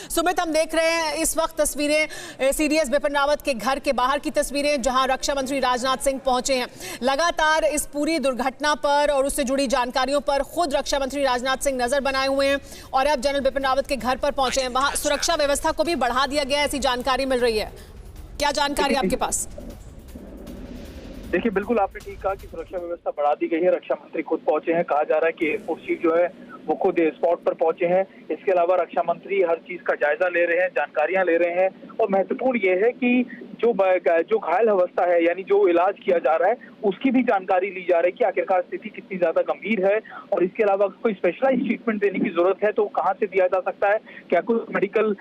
सुमित, हम देख रहे हैं इस वक्त तस्वीरें सीडीएस बिपिन रावत के घर के बाहर की तस्वीरें, जहां रक्षा मंत्री राजनाथ सिंह पहुंचे हैं। लगातार इस पूरी दुर्घटना पर और उससे जुड़ी जानकारियों पर खुद रक्षा मंत्री राजनाथ सिंह नजर बनाए हुए हैं और अब जनरल बिपिन रावत के घर पर पहुंचे हैं। वहां सुरक्षा व्यवस्था को भी बढ़ा दिया गया, ऐसी जानकारी मिल रही है। क्या जानकारी आपके पास? देखिए, बिल्कुल आपने ठीक कहा कि सुरक्षा व्यवस्था बढ़ा दी गई है। रक्षा मंत्री खुद पहुंचे हैं। कहा जा रहा है कि एयरफोर्स चीफ जो है वो खुद स्पॉट पर पहुंचे हैं। इसके अलावा रक्षा मंत्री हर चीज का जायजा ले रहे हैं, जानकारियां ले रहे हैं और महत्वपूर्ण ये है कि जो घायल अवस्था है, यानी जो इलाज किया जा रहा है, उसकी भी जानकारी ली जा रही है कि आखिरकार स्थिति कितनी ज्यादा गंभीर है और इसके अलावा कोई स्पेशलाइज ट्रीटमेंट देने की जरूरत है तो कहाँ से दिया जा सकता है, क्या कुछ मेडिकल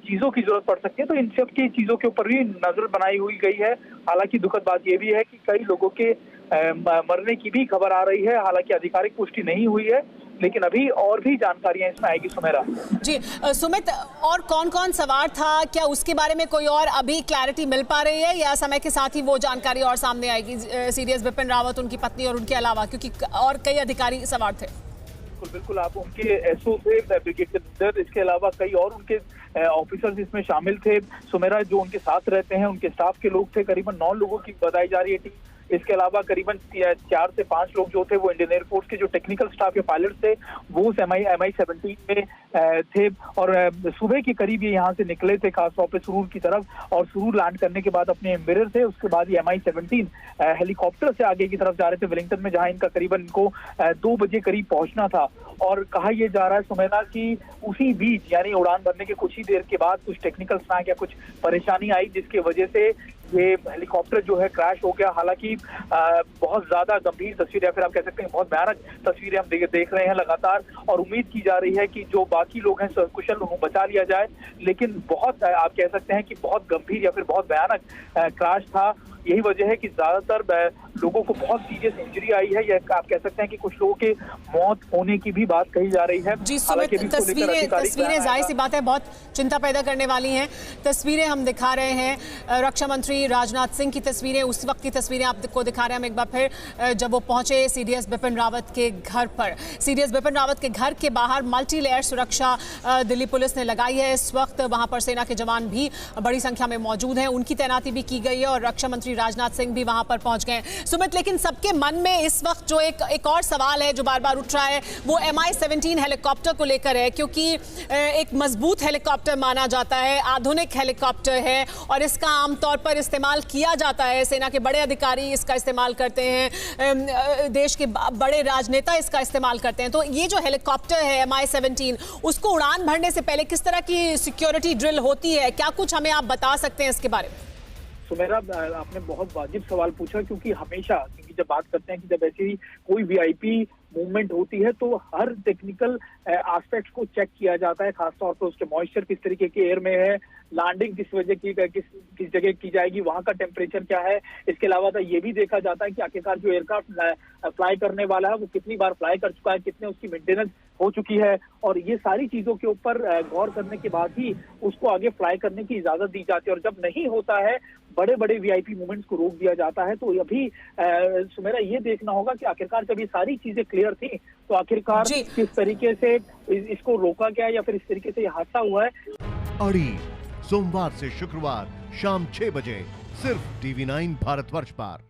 चीजों की जरूरत पड़ सकती है। तो इन सब की चीजों के ऊपर भी नजर बनाई हुई गई है। हालांकि दुखद बात यह भी है कि कई लोगों के मरने की भी खबर आ रही है। हालांकि आधिकारिक पुष्टि नहीं हुई है, लेकिन अभी और भी जानकारियां इसमें आएगी। सुमेरा जी, सुमित, और कौन कौन सवार था, क्या उसके बारे में कोई और अभी क्लैरिटी मिल पा रही है या समय के साथ ही वो जानकारी और सामने आएगी? सीडीएस बिपिन रावत, उनकी पत्नी और उनके अलावा, क्योंकि और कई अधिकारी सवार थे। बिल्कुल आप उनके एसओ थे, ब्रिगेडियर, इसके अलावा कई और उनके ऑफिसर्स इसमें शामिल थे। सुमेरा, जो उनके साथ रहते हैं उनके स्टाफ के लोग थे। करीबन 9 लोगों की बताई जा रही है टीम। इसके अलावा करीबन 4 से 5 लोग जो थे वो इंडियन एयरफोर्स के जो टेक्निकल स्टाफ या पायलट थे वो उस MI-17 में थे और सुबह के करीब ये यहाँ से निकले थे, खासतौर पे सुरूर की तरफ, और सुरूर लैंड करने के बाद अपने एम्बेरर थे। उसके बाद ये MI-17 हेलीकॉप्टर से आगे की तरफ जा रहे थे वेलिंगटन में, जहाँ इनका करीबन इनको 2 बजे करीब पहुंचना था। और कहा यह जा रहा है सुमेना कि उसी बीच, यानी उड़ान भरने के कुछ ही देर के बाद कुछ टेक्निकल स्नैक या कुछ परेशानी आई, जिसकी वजह से ये हेलीकॉप्टर जो है क्रैश हो गया। हालांकि बहुत ज्यादा गंभीर तस्वीर या फिर आप कह सकते हैं बहुत भयानक तस्वीरें हम देख रहे हैं लगातार, और उम्मीद की जा रही है कि जो बाकी लोग हैं सकुशल उन्हें बचा लिया जाए। लेकिन बहुत आप कह सकते हैं कि बहुत गंभीर या फिर बहुत भयानक क्रैश था। यही वजह है कि ज्यादातर लोगों को बहुत सीरियस इंजरी आई है, या आप कह सकते हैं कि कुछ लोगों के मौत होने की भी बात कही जा रही है। जी सुमित, तस्वीरें जाहिर सी बात है बहुत चिंता पैदा करने वाली हैं। तस्वीरें हम दिखा रहे हैं रक्षा मंत्री राजनाथ सिंह की तस्वीरें, उस वक्त की तस्वीरें आपको दिखा रहे हैं हम एक बार फिर, जब वो पहुंचे सीडीएस बिपिन रावत के घर पर। सीडीएस बिपिन रावत के घर के बाहर मल्टी लेयर सुरक्षा दिल्ली पुलिस ने लगाई है। इस वक्त वहां पर सेना के जवान भी बड़ी संख्या में मौजूद हैं, उनकी तैनाती भी की गई है और रक्षा मंत्री राजनाथ सिंह भी वहां पर पहुंच गए। सुमित, लेकिन सबके मन में इस वक्त जो एक और सवाल है जो बार बार उठ रहा है, वो MI-17 हेलीकॉप्टर को लेकर है, क्योंकि एक मजबूत हेलीकॉप्टर माना जाता है, आधुनिक हेलीकॉप्टर है और इसका आमतौर पर इस्तेमाल किया जाता है। सेना के बड़े अधिकारी इसका इस्तेमाल करते हैं, देश के बड़े राजनेता इसका इस्तेमाल करते हैं। तो ये जो हेलीकॉप्टर है MI-17, उसको उड़ान भरने से पहले किस तरह की सिक्योरिटी ड्रिल होती है? क्या कुछ हमें आप बता सकते हैं इसके बारे में? तो मेरा आपने बहुत वाजिब सवाल पूछा, क्योंकि जब बात करते हैं कि जब ऐसी कोई VIP मूवमेंट होती है तो हर टेक्निकल एस्पेक्ट को चेक किया जाता है, खासतौर पर उसके मॉइस्चर किस तरीके के एयर में है, लैंडिंग किस जगह की जाएगी, वहां का टेम्परेचर क्या है। इसके अलावा तो ये भी देखा जाता है कि आखिरकार जो एयरक्राफ्ट फ्लाई करने वाला है वो कितनी बार फ्लाई कर चुका है, कितने उसकी मेंटेनेंस हो चुकी है, और ये सारी चीजों के ऊपर गौर करने के बाद ही उसको आगे फ्लाई करने की इजाजत दी जाती है। और जब नहीं होता है, बड़े बड़े VIP मूवमेंट्स को रोक दिया जाता है। तो अभी सुमेरा ये देखना होगा कि आखिरकार जब ये सारी चीजें क्लियर थी तो आखिरकार किस तरीके से इसको रोका गया या फिर इस तरीके से ये हादसा हुआ है। अड़ी सोमवार से शुक्रवार शाम 6 बजे सिर्फ TV9 भारतवर्ष पर।